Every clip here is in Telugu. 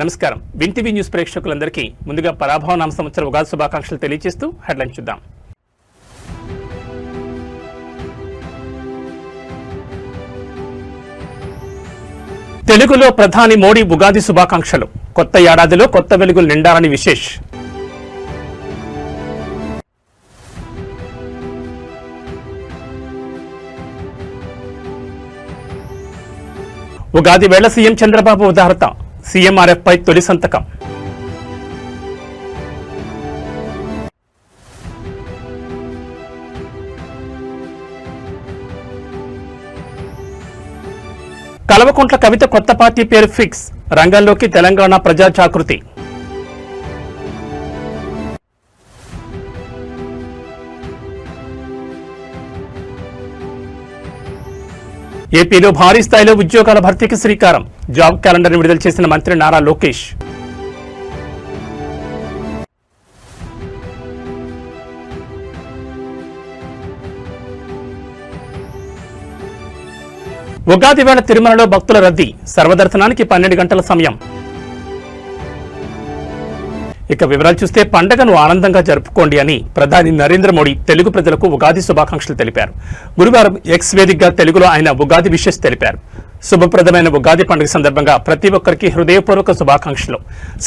నమస్కారం. విన్ టీవీ న్యూస్ ప్రేక్షకులందరికీ ముందుగా పరాభవ నామ సంవత్సర ఉగాది శుభాకాంక్షలు తెలియజేస్తూ హెడ్లైన్ చూద్దాం. తెలుగులో ప్రధాని మోడీ ఉగాది శుభాకాంక్షలు. కొత్త ఏడాదిలో కొత్త వెలుగులు నిండాలని విశేష్. ఉగాది వేళ సీఎం చంద్రబాబు ఉదాహరణ. సీఎంఆర్ఎఫ్ పై తొలి సంతకం. కల్వకుంట్ల కవిత కొత్త పార్టీ పేరు ఫిక్స్. రంగంలోకి తెలంగాణ ప్రజా జాగృతి. ఏపీలో భారీ స్థాయిలో ఉద్యోగాల భర్తీకి శ్రీకారం. జాబ్ క్యాలెండర్ విడుదల చేసిన మంత్రి నారా లోకేష్. ఉగాది వేళ తిరుమలలో భక్తుల రద్దీ. సర్వదర్శనానికి 12 గంటల సమయం. ఇక వివరాలు చూస్తే పండగను ఆనందంగా జరుపుకోండి అని ప్రధాని నరేంద్ర మోడీ తెలుగు ప్రజలకు ఉగాది శుభాకాంక్షలు తెలిపారు. గురువారం ఎక్స్ వేదికగా తెలుగులో ఆయన ఉగాది విషెస్ తెలిపారు. శుభప్రదమైన ఉగాది పండుగ సందర్భంగా ప్రతి ఒక్కరికి హృదయపూర్వక శుభాకాంక్షలు.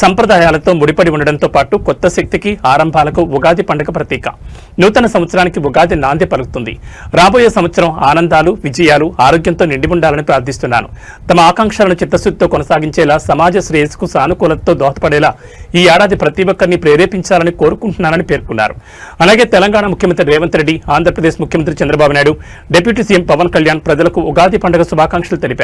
సంప్రదాయాలతో ముడిపడి ఉండడంతో పాటు కొత్త శక్తికి ఆరంభాలకు ఉగాది పండుగ ప్రతీక. నూతన సంవత్సరానికి ఉగాది నాంది పలుకుతుంది. రాబోయే సంవత్సరం ఆనందాలు, విజయాలు, ఆరోగ్యంతో నిండి ఉండాలని ప్రార్థిస్తున్నాను. తమ ఆకాంక్షలను చిత్తశుద్ధితో కొనసాగించేలా, సమాజ శ్రేయస్సుకు సానుకూలతతో దోహదపడేలా ఈ ఏడాది ప్రతి ఒక్కరిని ప్రేరేపించాలని కోరుకుంటున్నానని పేర్కొన్నారు. అలాగే తెలంగాణ ముఖ్యమంత్రి రేవంత్ రెడ్డి, ఆంధ్రప్రదేశ్ ముఖ్యమంత్రి చంద్రబాబు నాయుడు, డిప్యూటీ సీఎం పవన్ కళ్యాణ్ ప్రజలకు ఉగాది పండుగ శుభాకాంక్షలు తెలిపారు.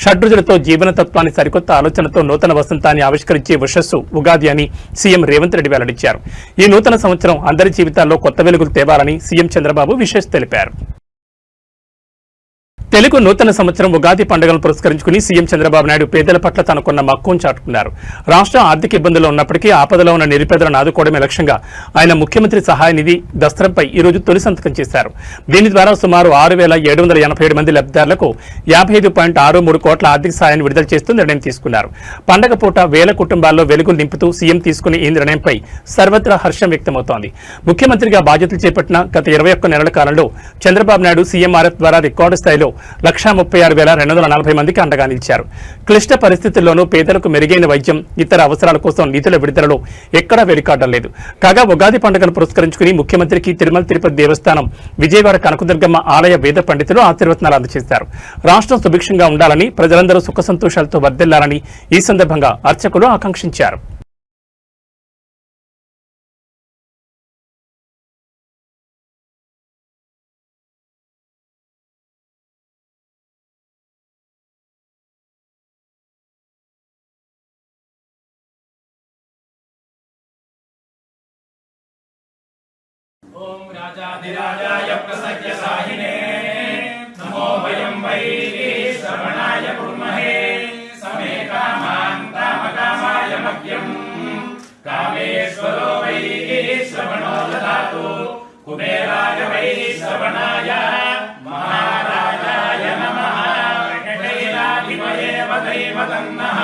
షడ్రుచులతో జీవన తత్వాన్ని సరికొత్త ఆలోచనతో నూతన వసంతాన్ని ఆవిష్కరించే వశస్సు ఉగాది అని సీఎం రేవంత్ రెడ్డి వెల్లడించారు. ఈ నూతన సంవత్సరం అందరి జీవితాల్లో కొత్త వెలుగులు తేవాలని సీఎం చంద్రబాబు విశేష్ తెలిపారు. తెలుగు నూతన సంవత్సరం ఉగాది పండుగను పురస్కరించుకుని సీఎం చంద్రబాబు నాయుడు పేదల పట్ల తనకున్న మక్కువను చాటుకున్నారు. రాష్ట్రం ఆర్థిక ఇబ్బందుల్లో ఉన్నప్పటికీ ఆపదలో ఉన్న నిరుపేదలను ఆదుకోవడమే లక్ష్యంగా ఆయన ముఖ్యమంత్రి సహాయ నిధి దస్త్రంపై ఈ రోజు తొలి సంతకం చేశారు. దీని ద్వారా సుమారు 6,787 మంది లబ్ధిదారులకు 55.63 కోట్ల ఆర్థిక సాయాన్ని విడుదల చేస్తూ నిర్ణయం తీసుకున్నారు. పండగ పూట వేల కుటుంబాల్లో వెలుగులు నింపుతూ సీఎం తీసుకునే ఈ నిర్ణయంపై సర్వత్రా హర్షం వ్యక్తమవుతోంది. ముఖ్యమంత్రిగా బాధ్యతలు చేపట్టిన గత 21 నెలల కాలంలో చంద్రబాబు నాయుడు సీఎంఆర్ఎఫ్ ద్వారా రికార్డు స్థాయిలో 1,36,240 మందికి అండగా నిలిచారు. క్లిష్ట పరిస్థితుల్లోనూ పేదలకు మెరుగైన వైద్యం, ఇతర అవసరాల కోసం నిధుల విడుదలలో ఎక్కడా వెలికాడడం లేదు. కాగా ఉగాది పండుగను పురస్కరించుకుని ముఖ్యమంత్రికి తిరుమల తిరుపతి దేవస్థానం, విజయవాడ కనకదుర్గమ్మ ఆలయ వేద పండితులు ఆశీర్వచనాలు అందజేశారు. రాష్ట్రం సుభిక్షంగా ఉండాలని, ప్రజలందరూ సుఖ సంతోషాలతో వర్ధిల్లాలని ఈ సందర్భంగా అర్చకులు ఆకాంక్షించారు. ओम राजाधिराजाय प्रसज्ञसाहिने नमो वयं वै श्रवणाय कुर्महे समे कामान् कामकामाय मह्यं कामेश्वरो वै श्रवणो ददातु कुबेराय वै श्रवणाय महाराजाय नमः कैलाधिपये वदैव तन्नः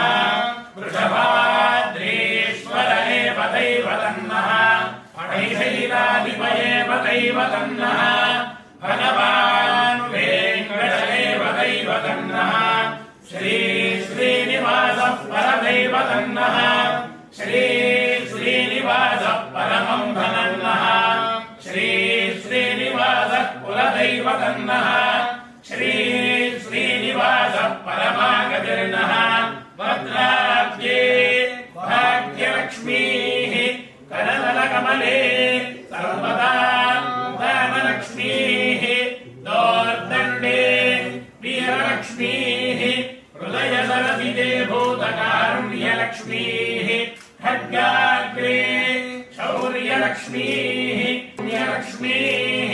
वृषभाद्रीश्वर एव दैव तन्नः ऐशैलाधिपयेव दैव तन्नः भगवान् वेङ्कटेव दैव तन्नः श्री श्रीनिवासः परदैव तन्नः श्री श्रीनिवासः परमं धनन्नः श्री श्रीनिवासः कुलदैव तन्नः श्री श्रीनिवासः परमागतिर्नः भद्राब्जे भाग्यलक्ष्मीः कनकमले सर्वदा धनलक्ष्मीः दोर्दण्डे वीरलक्ष्मीः हृदयसरसिजे भूतकारुण्यलक्ष्मीः खड्गाग्रे शौर्यलक्ष्मीः पुण्यलक्ष्मीः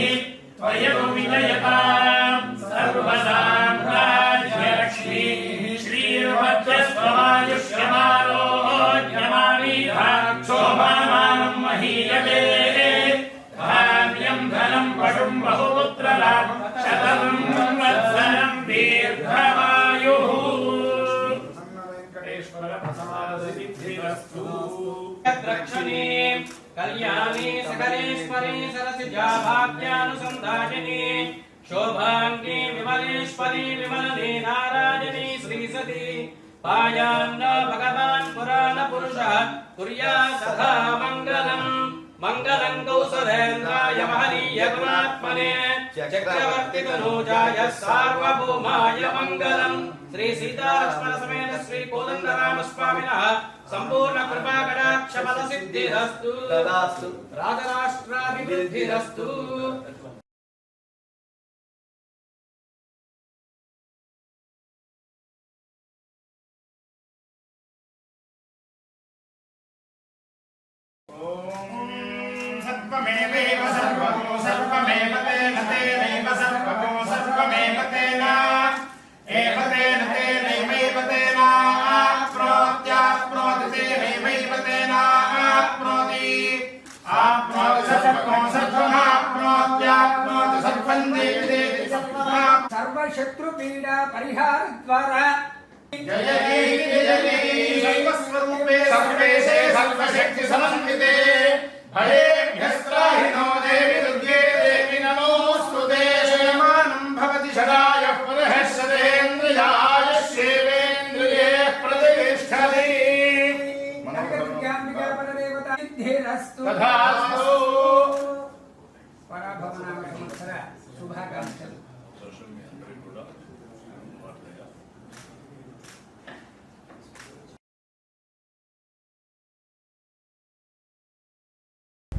त्वयो विजयतां सर्वसाम्राज्यलक्ष्मीः श्रीर्वज्रस्वमायुष्यमारोग्यमावीधा शोभामानं महीयते धान्यं धनं पशुं बहुपुत्रलाभं शतं वत्सरं दीर्घमायुः वेङ्कटेश्वर प्रसाद सिद्धिरस्तु रक्षणे कल्याणे सकलेश्वरे सरसिजा भाग्यानुसंधायिने शोभांगे विमलेश्वरी विमलने नारायणी श्रीसती पायान्न भगवान् पुराण पुरुषः कुर्यात् सदा मङ्गलम् मंगलं कौसलेन्द्राय महनीय गुणात्मने चक्रवर्ती तनूजाय सार्वभौमाय मंगलम श्री सीता लक्ष्मण समेत श्री कोदंडराम स्वामिनः संपूर्ण कृपा कटाक्ष फल सिद्धिरस्तु तदास्तु राजराष्ट्राभिवृद्धिरस्तु सर्वमेव सर्वको सर्वमेव तेन तेनैव सर्वको सर्वमेव तेन एव तेन तेनैव तेन आप्नोत्याप्नोति तेनैव तेन आप्नोति आप्नोति सर्वको सर्वमाप्नोत्याप्नोति सर्वं देवि सर्वशत्रुपीडा परिहार द्वारा जय जय सर्वस्वरूपे सर्वेशे सर्वशक्ति समन्विते भयेभ्यस्त्राहिनो देवि दुर्गे देवि नमोऽस्तुते शयमानं भवति शरायः पुरःशतेन्द्रियाय शिवेन्द्रिये प्रतिष्ठति नगरज्ञानिका परदेवता सिद्धिरस्तु तथास्तु पराभवनाम संवत्सर शुभाकांक्षलु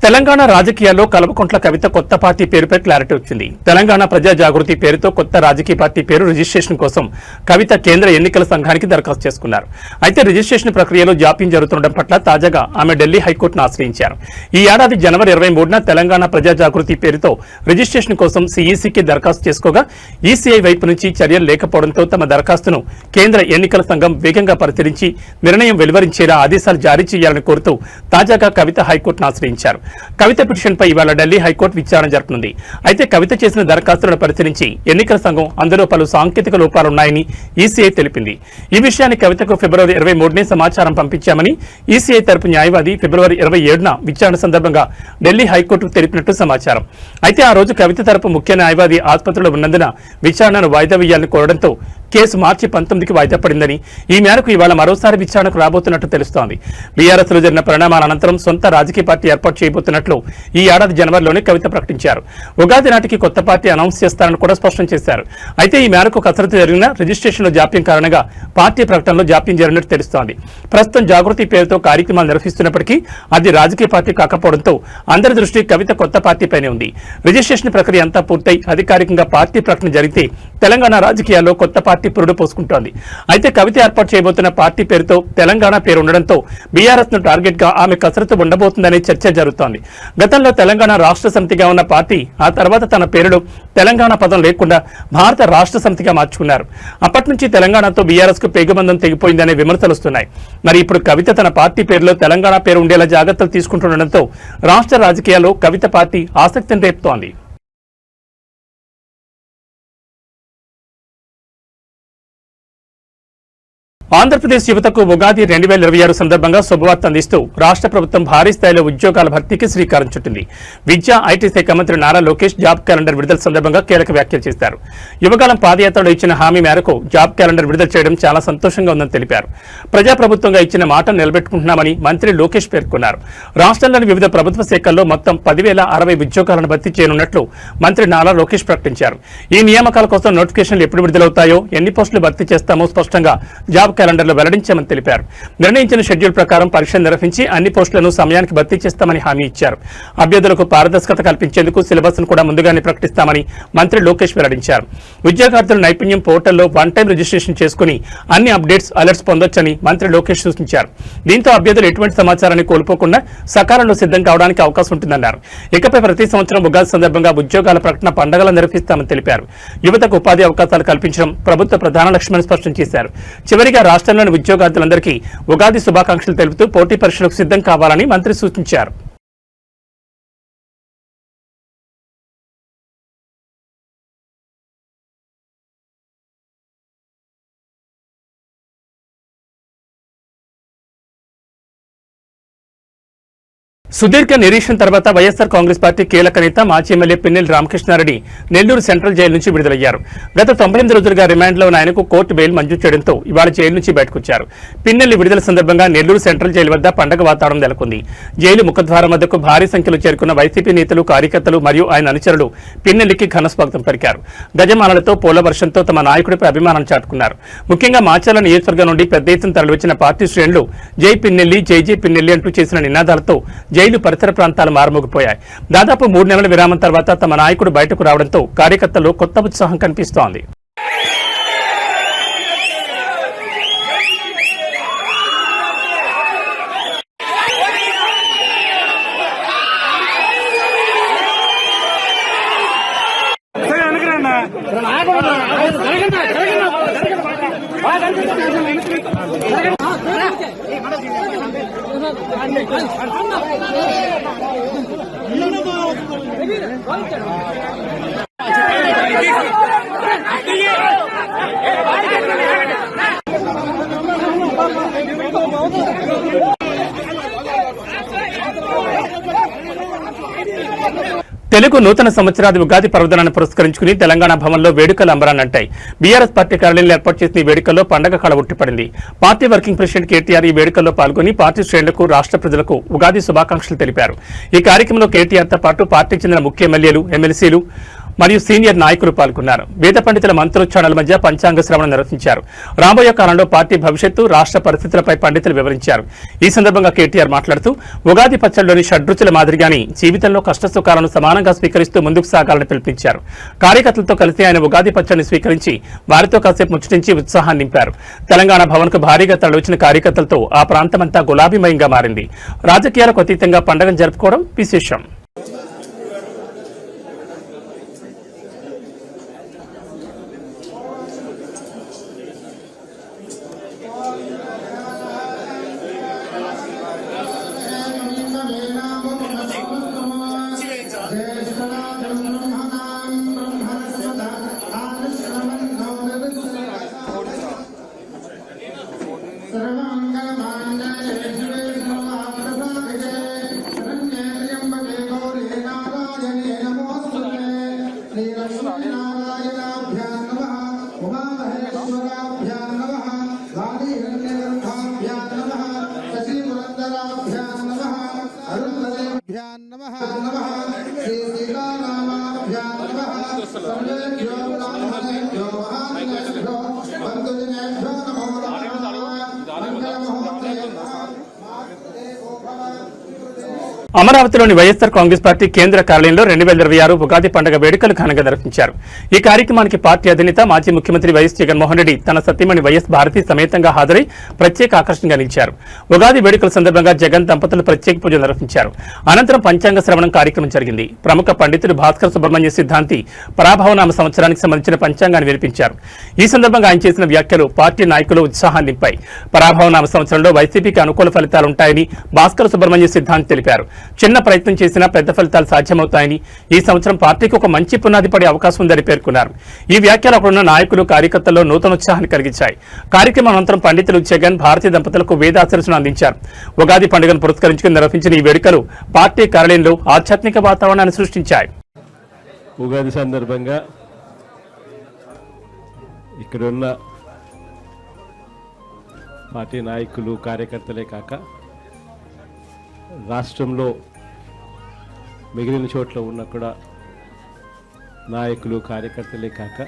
తెలంగాణ రాజకీయాల్లో కల్వకుంట్ల కవిత కొత్త పార్టీ పేరుపై క్లారిటీ వచ్చింది. తెలంగాణ ప్రజా జాగృతి పేరుతో కొత్త రాజకీయ పార్టీ పేరు రిజిస్ట్రేషన్ కోసం కవిత కేంద్ర ఎన్నికల సంఘానికి దరఖాస్తు చేసుకున్నారు. అయితే రిజిస్ట్రేషన్ ప్రక్రియలో జాప్యం జరుగుతుండడం పట్ల తాజాగా ఆమె ఢిల్లీ హైకోర్టును ఆశ్రయించారు. ఈ ఏడాది జనవరి 23న తెలంగాణ ప్రజా జాగృతి పేరుతో రిజిస్ట్రేషన్ కోసం సిఈసికి దరఖాస్తు చేసుకోగా ఈసీఐ వైపు నుంచి చర్యలు లేకపోవడంతో తమ దరఖాస్తును కేంద్ర ఎన్నికల సంఘం వేగంగా పరిశీలించి నిర్ణయం వెలువరించేలా ఆదేశాలు జారీ చేయాలని కోరుతూ తాజాగా కవిత హైకోర్టును ఆశ్రయించారు. కవిత పిటిషన్పై ఇవాళ ఢిల్లీ హైకోర్టు విచారణ జరపనుంది. అయితే కవిత చేసిన దరఖాస్తులను పరిశీలించి ఎన్నికల సంఘం అందులో పలు సాంకేతిక లోపాలున్నాయని ఈసీఐ తెలిపింది. ఈ విషయాన్ని కవితకు ఫిబ్రవరి 23నే సమాచారం పంపించామని ఈసీఐ తరపు న్యాయవాది ఫిబ్రవరి 27న విచారణ సందర్భంగా ఢిల్లీ హైకోర్టుకు తెలిపినట్టు సమాచారం. అయితే ఆ రోజు కవిత తరపు ముఖ్య న్యాయవాది ఆసుపత్రిలో ఉన్నందున విచారణను వాయిదా వేయాలని కోరడంతో కేసు మార్చి 19కి వాయిదా పడిందని, ఈ మేరకు ఇవాళ మరోసారి విచారణకు రాబోతున్నట్టు తెలుస్తోంది. బీఆర్ఎస్ లో జరిగిన పరిణామాల అనంతరం సొంత రాజకీయ పార్టీ ఏర్పాటు చేయబోతున్నట్లు ఈ ఏడాది జనవరిలోనే కవిత ప్రకటించారు. ఉగాది నాటికి కొత్త పార్టీ అనౌన్స్ చేస్తారని కూడా స్పష్టం చేశారు. అయితే ఈ మేరకు కసరత్తు జరిగిన రిజిస్ట్రేషన్లో జాప్యం కారణంగా పార్టీ ప్రకటనలో జాప్యం జరిగినట్టు తెలుస్తోంది. ప్రస్తుతం జాగృతి పేరుతో కార్యక్రమాలు నిర్వహిస్తున్నప్పటికీ అది రాజకీయ పార్టీ కాకపోవడంతో అందరి దృష్టి కవిత కొత్త పార్టీపైనే ఉంది. రిజిస్ట్రేషన్ ప్రక్రియ అంతా పూర్తయి అధికారికంగా పార్టీ ప్రకటన జరిగితే తెలంగాణ రాజకీయాల్లో కొత్త పార్టీ పురుడు పోసుకుంటోంది. అయితే కవిత ఏర్పాటు చేయబోతున్న పార్టీ పేరుతో తెలంగాణ పేరు ఉండడంతో బీఆర్ఎస్ ను టార్గెట్ గా ఆమె కసరత్తు ఉండబోతుందనే చర్చ జరుగుతోంది. గతంలో తెలంగాణ రాష్ట్ర సమితిగా ఉన్న పార్టీ ఆ తర్వాత తన పేరులో తెలంగాణ పదం లేకుండా భారత రాష్ట్ర సమితిగా మార్చుకున్నారు. అప్పటి నుంచి తెలంగాణతో బీఆర్ఎస్ కు పేగుబంధం తెగిపోయిందనే విమర్శలు వస్తున్నాయి. మరి ఇప్పుడు కవిత తన పార్టీ పేరులో తెలంగాణ పేరు ఉండేలా జాగ్రత్తలు తీసుకుంటుండటంతో రాష్ట్ర రాజకీయాల్లో కవిత పార్టీ ఆసక్తిని రేపుతోంది. ఆంధ్రప్రదేశ్ యువతకు ఉగాది 2026 సందర్భంగా శుభవార్త అందిస్తూ రాష్ట్ర ప్రభుత్వం భారీ స్థాయిలో ఉద్యోగాల భర్తీకి శ్రీకారం చుట్టింది. విద్యా ఐటీ శాఖ మంత్రి నారా లోకేష్ జాబ్ క్యాలెండర్ విడుదల సందర్భంగా కీలక వ్యాఖ్యలు చేశారు. యువకాలం పాదయాత్రలో ఇచ్చిన హామీ మేరకు జాబ్ క్యాలెండర్ విడుదల చేయడం చాలా సంతోషంగా ఉందని తెలిపారు. ప్రజాప్రభుత్వంగా ఇచ్చిన మాట నిలబెట్టుకుంటున్నామని మంత్రి లోకేష్ పేర్కొన్నారు. రాష్ట్రంలోని వివిధ ప్రభుత్వ శాఖల్లో మొత్తం 10,060 ఉద్యోగాలను భర్తీ చేయనున్నట్లు మంత్రి నారా లోకేష్ ప్రకటించారు. ఈ నియామకాల కోసం నోటిఫికేషన్లు ఎప్పుడు విడుదలవుతాయో, ఎన్ని పోస్టులు భర్తీ చేస్తామో స్పష్టంగా జాబ్ క్యాలెండర్లో వెల్లడించామని తెలిపారు. నిర్ణయించిన షెడ్యూల్ ప్రకారం పరీక్షలు నిర్వహించి అన్ని పోస్టులను సమయానికి భర్తీ చేస్తామని హామీ ఇచ్చారు. అభ్యర్థులకు పారదర్శకత కల్పించేందుకు సిలబస్ ను కూడా ముందుగానే ప్రకటిస్తామని మంత్రి లోకేష్ వెల్లడించారు. ఉద్యోగార్థుల నైపుణ్యం పోర్టల్లో వన్ టైం రిజిస్ట్రేషన్ చేసుకుని అన్ని అప్డేట్స్ అలర్ట్స్ పొందొచ్చని మంత్రి లోకేష్ సూచించారు. దీంతో అభ్యర్థులు ఎటువంటి సమాచారాన్ని కోల్పోకుండా సకాలంలో సిద్ధం కావడానికి అవకాశం ఉంటుందన్నారు. ఇకపై ప్రతి సంవత్సరం ఉగాది సందర్భంగా ఉద్యోగాల ప్రకటన పండుగలు నిర్వహిస్తామని తెలిపారు. యువతకు ఉపాధి అవకాశాలు కల్పించడం ప్రభుత్వ ప్రధాన లక్ష్యమని స్పష్టం చేశారు. చివరిగా రాష్ట్రంలోని ఉద్యోగార్థులందరికీ ఉగాది శుభాకాంక్షలు తెలుపుతూ పోటీ పరీక్షలకు సిద్ధం కావాలని మంత్రి సూచించారు. సుదీర్ఘ నిరీక్షణ తర్వాత వైఎస్ఆర్ కాంగ్రెస్ పార్టీ కీలక నేత మాజీ MLA Pinnelli Ramakrishna Reddy Nellore central jail నుంచి విడుదలయ్యారు. గత 98 రోజులుగా రిమాండ్లో ఉన్న ఆయనకు కోర్టు బెయిల్ మంజూరు చేయడంతో ఇవాళ జైలు నుంచి బయటకొచ్చారు. పిన్నెల్లి విడుదల సందర్భంగా నెల్లూరు సెంట్రల్ జైలు వద్ద పండగ వాతావరణం నెలకొంది. జైలు ముఖద్వారం వద్దకు భారీ సంఖ్యలో చేరుకున్న వైసీపీ నేతలు, కార్యకర్తలు మరియు ఆయన అనుచరులు పిన్నెల్లికి ఘనస్వాగతం పలికారు. గజమాలలతో పూల వర్షంతో తమ నాయకుడిపై అభిమానం చాటుకున్నారు. ముఖ్యంగా మాచర్ల నియోజకవర్గం నుండి పెద్ద ఎత్తున తరలివచ్చిన పార్టీ శ్రేణులు జై పిన్నెల్లి, జై జై పిన్నెల్లి అంటూ చేసిన నినాదాలతో జైలు పరిసర ప్రాంతాలు మారుమోగిపోయాయి. దాదాపు 3 నెలల విరామం తర్వాత తమ నాయకుడు బయటకు రావడంతో కార్యకర్తల్లో కొత్త ఉత్సాహం కనిపిస్తోంది. తెలుగు నూతన సంవత్సరాది ఉగాది పర్వదినాన్ని పురస్కరించుకుని తెలంగాణ భవన్లో వేడుకలు అంబరాన్నంటాయి. బీఆర్ఎస్ పార్టీ కార్యాలయంలో ఏర్పాటు చేసిన ఈ వేడుకల్లో పండగ కళ ఉట్టిపడింది. పార్టీ వర్కింగ్ ప్రెసిడెంట్ కేటీఆర్ ఈ వేడుకల్లో పాల్గొని పార్టీ శ్రేణులకు, రాష్ట్ర ప్రజలకు ఉగాది శుభాకాంక్షలు తెలిపారు. ఈ కార్యక్రమంలో కేటీఆర్తో పాటు పార్టీకి చెందిన ముఖ్య ఎమ్మెల్యేలు, ఎమ్మెల్సీలు మరియు సీనియర్ నాయకులు పాల్గొన్నారు. వేద పండితుల మంత్రోచ్చారణల మధ్య పంచాంగ శ్రవణం నిర్వహించారు. రాబోయే కాలంలో పార్టీ భవిష్యత్తు, రాష్ట్ర పరిస్థితులపై పండితులు వివరించారు. ఈ సందర్భంగా కేటీఆర్ మాట్లాడుతూ ఉగాది పచ్చడిలోని షడ్రుచుల మాదిరిగాని జీవితంలో కష్టసుఖాలను సమానంగా స్వీకరిస్తూ ముందుకు సాగాలని పిలుపునిచ్చారు. కార్యకర్తలతో కలిసి ఆయన ఉగాది పచ్చడిని స్వీకరించి వారితో కాసేపు ముచ్చటించి ఉత్సాహాన్ని నింపారు. తెలంగాణ భవన్కు భారీగా తరలివచ్చిన కార్యకర్తలతో ఆ ప్రాంతమంతా గులాబీమయంగా మారింది. రాజకీయాలకు అతీతంగా పండుగను జరుపుకోవడం విశేషం. అమరావతిలోని వైఎస్ఆర్ కాంగ్రెస్ పార్టీ కేంద్ర కార్యాలయంలో 2026 ఉగాది పండుగ వేడుకలు ఘనంగా నిర్వహించారు. ఈ కార్యక్రమానికి పార్టీ అధినేత, మాజీ ముఖ్యమంత్రి వైఎస్ జగన్మోహన్ రెడ్డి తన సతీమణి వైఎస్ భారతి సమేతంగా హాజరై ప్రత్యేక ఆకర్షణగా నిలిచారు. ఉగాది వేడుకల సందర్భంగా జగన్ దంపతులు ప్రత్యేక పూజలు నిర్వహించారు. అనంతరం పంచాంగ శ్రవణం కార్యక్రమం జరిగింది. ప్రముఖ పండితుడు భాస్కర్ సుబ్రహ్మణ్య సిద్ధాంతి పరాభవనామ సంవత్సరానికి సంబంధించిన పంచాంగాన్ని వినిపించారు. ఈ సందర్భంగా ఆయన చేసిన వ్యాఖ్యలు పార్టీ నాయకులు ఉత్సాహాన్ని నింపాయి. పరాభవనామ సంవత్సరంలో వైసీపీకి అనుకూల ఫలితాలుంటాయని భాస్కర్ సుబ్రహ్మణ్య సిద్ధాంతి తెలిపారు. చిన్న ప్రయత్నం చేసినా పెద్ద ఫలితాలు సాధ్యమవుతాయని, ఈ సంవత్సరం పార్టీకి ఒక మంచి పునాది పడే అవకాశం ఉందని పేర్కొన్నారు. ఈ వ్యాఖ్యలు అక్కడున్న నాయకులు, కార్యకర్తల్లో నూతనోత్సాహాన్ని కలిగించాయి. కార్యక్రమం అనంతరం పండితులు జగన్, భారతీ దంపతులకు వేదాశీర్వచనం అందించారు. ఉగాది పండుగను పురస్కరించుకుని నిర్వహించిన ఈ వేడుకలు పార్టీ కార్యాలయంలో ఆధ్యాత్మిక వాతావరణాన్ని సృష్టించాయి. ఉగాది సందర్భంగా ఇక్కడున్న పార్టీ నాయకులు, కార్యకర్తలే కాక రాష్ట్రంలో మిగిలిన చోట్ల ఉన్న కూడా నాయకులు, కార్యకర్తలే కాక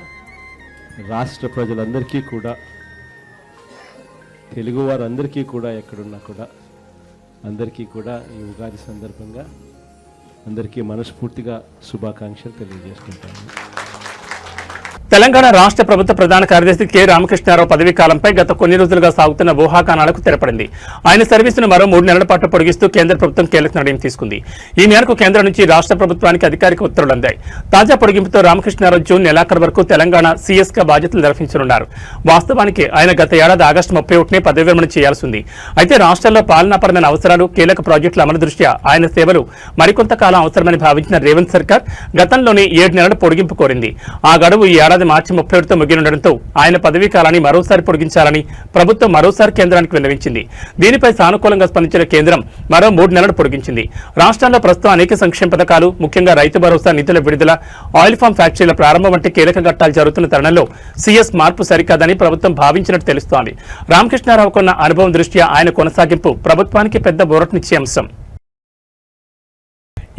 రాష్ట్ర ప్రజలందరికీ కూడా, తెలుగు వారందరికీ కూడా, ఎక్కడున్నా కూడా అందరికీ కూడా ఈ ఉగాది సందర్భంగా అందరికీ మనస్ఫూర్తిగా శుభాకాంక్షలు తెలియజేసుకుంటాను. తెలంగాణ రాష్ట్ర ప్రభుత్వ ప్రధాన కార్యదర్శి కె రామకృష్ణారావు పదవీ కాలంపై గత కొన్ని రోజులుగా సాగుతున్న ఊహాగానాలకు తెరపడింది. ఆయన సర్వీసును మరో 3 నెలల పాటు పొడిగిస్తూ కేంద్ర ప్రభుత్వం కీలక నిర్ణయం తీసుకుంది. ఈ మేరకు కేంద్రం నుంచి రాష్ట్ర ప్రభుత్వానికి అధికారిక ఉత్తర్వులు అందాయి. తాజా పొడిగింపుతో రామకృష్ణారావు జూన్ నెలాఖరు వరకు తెలంగాణ సీఎస్గా బాధ్యతలు నిర్వహించనున్నారు. వాస్తవానికి ఆయన గత ఏడాది ఆగస్టు 31నే పదవి విరమణ చేయాల్సి ఉంది. అయితే రాష్ట్రంలో పాలనాపరమైన అవసరాలు, కీలక ప్రాజెక్టుల అమలు దృష్ట్యా ఆయన సేవలు మరికొంతకాలం అవసరమని భావించిన రేవంత్ సర్కార్ గతంలోనే 7 నెలల పొడిగింపు కోరింది. ఆ గడువు ఈ ఏడాది ఏడాది మార్చి 31తో ముగినుండటంతో ఆయన పదవీ కాలాన్ని మరోసారి పొడిగించాలని ప్రభుత్వం మరోసారి కేంద్రానికి విన్నవించింది. దీనిపై సానుకూలంగా స్పందించిన కేంద్రం మరో 3 నెలలు పొడిగించింది. రాష్ట్రాల్లో ప్రస్తుతం అనేక సంక్షేమ పథకాలు, ముఖ్యంగా రైతు భరోసా నిధుల విడుదల, ఆయిల్ ఫామ్ ఫ్యాక్టరీల ప్రారంభం వంటి కీలక ఘట్టాలు జరుగుతున్న తరుణంలో సీఎస్ మార్పు సరికాదని ప్రభుత్వం భావించినట్టు తెలుస్తోంది. రామకృష్ణారావుకున్న అనుభవం దృష్ట్యా ఆయన కొనసాగింపు ప్రభుత్వానికి పెద్ద ఊరటనిచ్చే అంశం.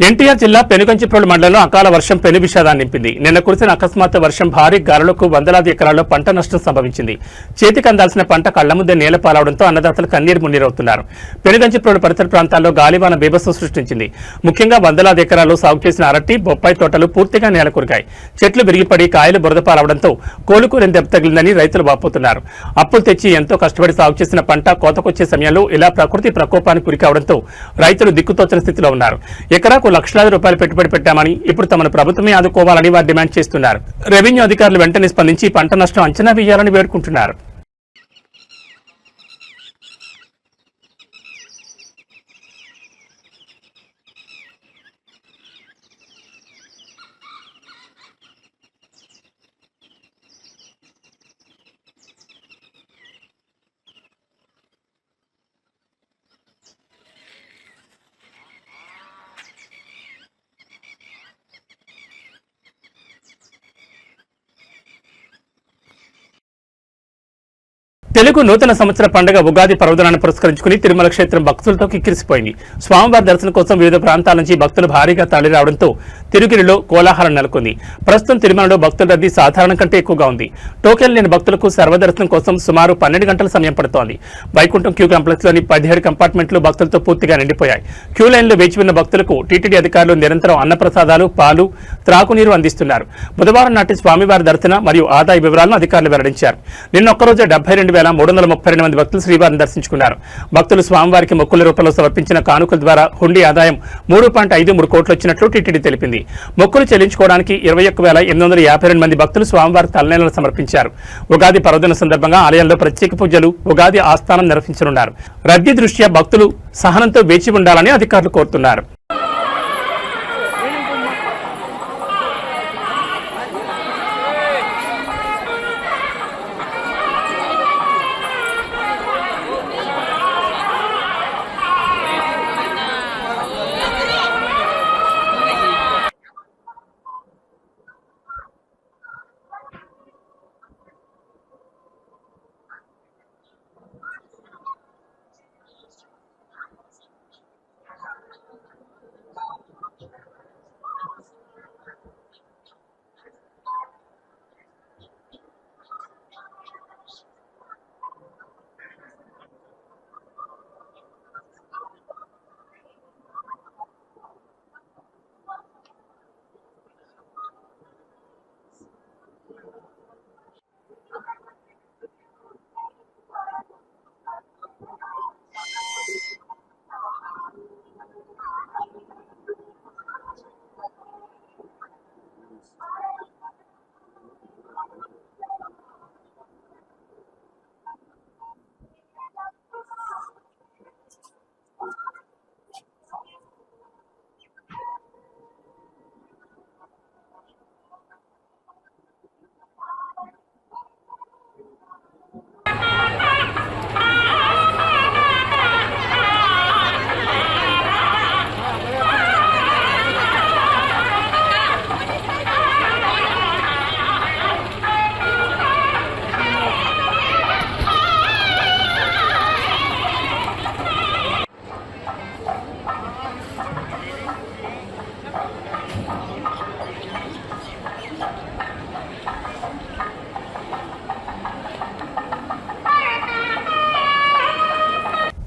ఎన్టీఆర్ జిల్లా పెనుగంచిప్రోలు మండలంలో అకాల వర్షం పెను విషాదాన్ని నింపింది. నిన్న కురిసిన అకస్మాత్తు వర్షం భారీ గాలులకు వందలాది ఎకరాల్లో పంట నష్టం సంభవించింది. చేతికి అందాల్సిన పంట కళ్ల ముందే నేల పాలవడంతో అన్నదాతలు కన్నీరు మున్నీరవుతున్నారు. పెనుగంచిప్రోలు పరిసర ప్రాంతాల్లో గాలివాన బీభత్సం సృష్టించింది. ముఖ్యంగా వందలాది ఎకరాల్లో సాగు చేసిన అరటి, బొప్పాయి తోటలు పూర్తిగా నేల కురికాయి. చెట్లు విరిగిపడి కాయలు బురద పాలవడంతో కోలుకూరని దెబ్బ తగిలిందని రైతులు వాపోతున్నారు. అప్పులు తెచ్చి ఎంతో కష్టపడి సాగు చేసిన పంట కోతకొచ్చే సమయంలో ఇలా ప్రకృతి ప్రకోపానికి గురికావడంతో రైతులు దిక్కుతోచని స్థితిలో ఉన్నారు. ఎకరాకు లక్షలాది రూపాయలు పెట్టుబడి పెట్టామని, ఇప్పుడు తమను ప్రభుత్వమే ఆదుకోవాలని వారు డిమాండ్ చేస్తున్నారు. రెవెన్యూ అధికారులు వెంటనే స్పందించి పంట నష్టం అంచనా వేయాలని వేడుకుంటున్నారు. తెలుగు నూతన సంవత్సర పండుగ ఉగాది పర్వదినాన్ని పురస్కరించుకుని తిరుమల క్షేత్రం భక్తులతో కిక్కిరిసిపోయింది. స్వామివారి దర్శనం కోసం వివిధ ప్రాంతాల నుంచి భక్తులు భారీగా తరలిరావడంతో తిరుగిరిలో కోలాహలం నెలకొంది. ప్రస్తుతం తిరుమలలో భక్తుల రద్దీ సాధారణం కంటే ఎక్కువగా ఉంది. టోకెన్ లేని భక్తులకు సర్వదర్శనం కోసం సుమారు 12 గంటల సమయం పడుతోంది. వైకుంఠం క్యూ కాంప్లెక్స్లోని 17 కంపార్ట్మెంట్లు భక్తులతో పూర్తిగా నిండిపోయాయి. క్యూ లైన్లో వేచి ఉన్న భక్తులకు టీటీడీ అధికారులు నిరంతరం అన్నప్రసాదాలు, పాలు, త్రాగునీరు అందిస్తున్నారు. బుధవారం నాటి స్వామివారి దర్శన మరియు ఆదాయ వివరాలను అధికారులు వెల్లడించారు. నిన్న ఒక్కరోజు 72,332 మంది భక్తులు శ్రీవారిని దర్శించుకున్నారు. భక్తులు స్వామివారికి మొక్కుల రూపంలో సమర్పించిన కానుకల ద్వారా హుండీ ఆదాయం 3.53 కోట్లు వచ్చినట్లు టీటీడీ తెలిపింది. మొక్కులు చెల్లించుకోవడానికి 21,852 మంది భక్తులు స్వామివారి తలనేలను సమర్పించారు. ఉగాది పర్వదిన సందర్భంగా ఆలయంలో ప్రత్యేక పూజలు, ఉగాది ఆస్థానం నిర్వహించనున్నారు. రద్దీ దృష్ట్యా భక్తులు సహనంతో వేచి ఉండాలని అధికారులు కోరుతున్నారు.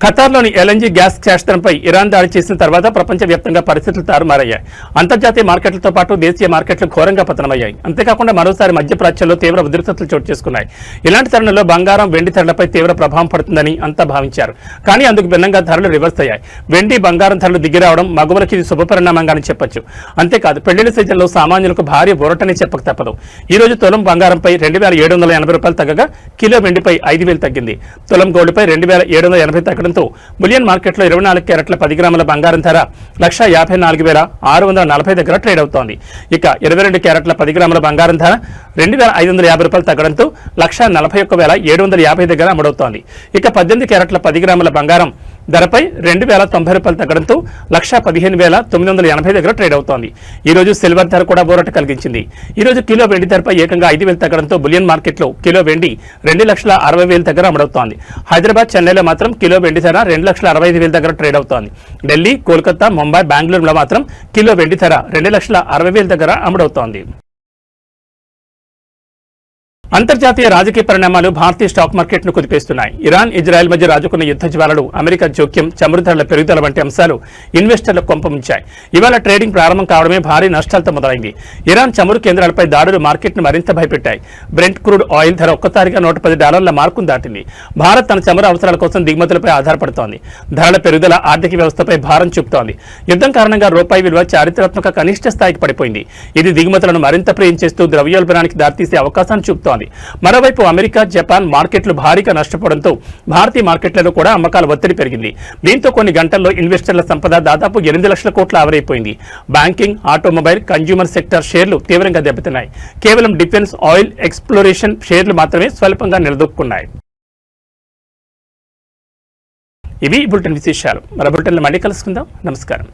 ఖతార్లోని ఎల్ఎన్జీ గ్యాస్ క్షేత్రంపై ఇరాన్ దాడి చేసిన తర్వాత ప్రపంచవ్యాప్తంగా పరిస్థితులు తారుమారయ్యాయి. అంతర్జాతీయ మార్కెట్లతో పాటు దేశీయ మార్కెట్లు ఘోరంగా పతనమయ్యాయి. అంతేకాకుండా మరోసారి మధ్యప్రాచ్యంలో తీవ్ర ఉద్రిక్తతలు చోటు చేసుకున్నాయి. ఇలాంటి తరుణంలో బంగారం, వెండి ధరలపై తీవ్ర ప్రభావం పడుతుందని అంతా భావించారు. కానీ అందుకు భిన్నంగా ధరలు రివర్స్ అయ్యాయి. వెండి, బంగారం ధరలు దిగిరావడం మగువలకి ఇది శుభపరిణామంగానే చెప్పొచ్చు. అంతేకాదు పెళ్లిళ్ల సీజన్లో సామాన్యులకు భారీ ఊరటని చెప్పక తప్పదు. ఈ రోజు తులం బంగారంపై 2,780 రూపాయలు తగ్గగా కిలో వెండిపై 5,000 తగ్గింది. తులం గోల్డ్పై 2,780 తగ్గడం తగ్గడంతో బులియన్ మార్కెట్లో 24 క్యారెట్ల 10 గ్రాముల బంగారం ధర 1,54,640 దగ్గర ట్రేడ్ అవుతోంది. ఇక 22 క్యారెట్ల 10 గ్రాముల బంగారం ధర 2,550 రూపాయలు తగ్గడంతో 1,41,750 దగ్గర అమ్ముడవుతోంది. ఇక 18 క్యారెట్ల 10 గ్రాముల బంగారం ధరపై 2,090 రూపాయలు తగ్గడంతో 1,15,980 దగ్గర ట్రేడ్ అవుతోంది. ఈ రోజు సిల్వర్ ధర కూడా ఊరట కలిగించింది. ఈ రోజు కిలో వెండి ధరపై ఏకంగా 5,000 తగ్గడంతో బులియన్ మార్కెట్లో కిలో వెండి 2,60,60,000 దగ్గర అమ్ముడవుతోంది. హైదరాబాద్, చెన్నైలో మాత్రం కిలో వెండి ధర 2,65,000 దగ్గర ట్రేడ్ అవుతోంది. ఢిల్లీ, కోల్కతా, ముంబై, బెంగళూరులో మాత్రం కిలో వెండి ధర 2,60,60,000 దగ్గర అమ్ముడవుతోంది. అంతర్జాతీయ రాజకీయ పరిణామాలు భారతీయ స్టాక్ మార్కెట్ను కుదిపేస్తున్నాయి. ఇరాన్, ఇజ్రాయెల్ మధ్య రాజుకున్న యుద్ధ జ్వాలలు, అమెరికా జోక్యం, చమురు ధరల పెరుగుదల వంటి అంశాలు ఇన్వెస్టర్లకు కొంపముంచాయి. ఇవాళ ట్రేడింగ్ ప్రారంభం కావడమే భారీ నష్టాలతో మొదలైంది. ఇరాన్ చమురు కేంద్రాలపై దాడులు మార్కెట్ను మరింత భయపెట్టాయి. బ్రెంట్ క్రూడ్ ఆయిల్ ధర ఒక్కసారిగా $110 మార్కును దాటింది. భారత్ తన చమురు అవసరాల కోసం దిగుమతులపై ఆధారపడుతోంది. ధరల పెరుగుదల ఆర్థిక వ్యవస్థపై భారం చూపుతోంది. యుద్ధం కారణంగా రూపాయి విలువ చారిత్రాత్మక కనిష్ట స్థాయికి పడిపోయింది. ఇది దిగుమతులను మరింత ప్రియం చేస్తూ ద్రవ్యోల్బణానికి దారితీసే అవకాశాన్ని చూపుతోంది. మరోవైపు అమెరికా, జపాన్ మార్కెట్లు భారీగా నష్టపోవడంతో భారతీయ మార్కెట్లలో కూడా అమ్మకాల ఒత్తిడి పెరిగింది. దీంతో కొన్ని గంటల్లో ఇన్వెస్టర్ల సంపద దాదాపు 8 లక్షల కోట్ల ఆవిరైపోయింది. బ్యాంకింగ్, ఆటోమొబైల్, కన్జ్యూమర్ సెక్టర్ షేర్లు తీవ్రంగా దెబ్బతిన్నాయి. కేవలం డిఫెన్స్, ఆయిల్, ఎక్స్ప్లోరేషన్ షేర్లు మాత్రమే స్వల్పంగా నిలదొక్కున్నాయి. ఇవి బులెటిన్ విశేషాలు. మరో బులెటిన్లో మళ్ళీ కలుసుకుందాం. నమస్కారం.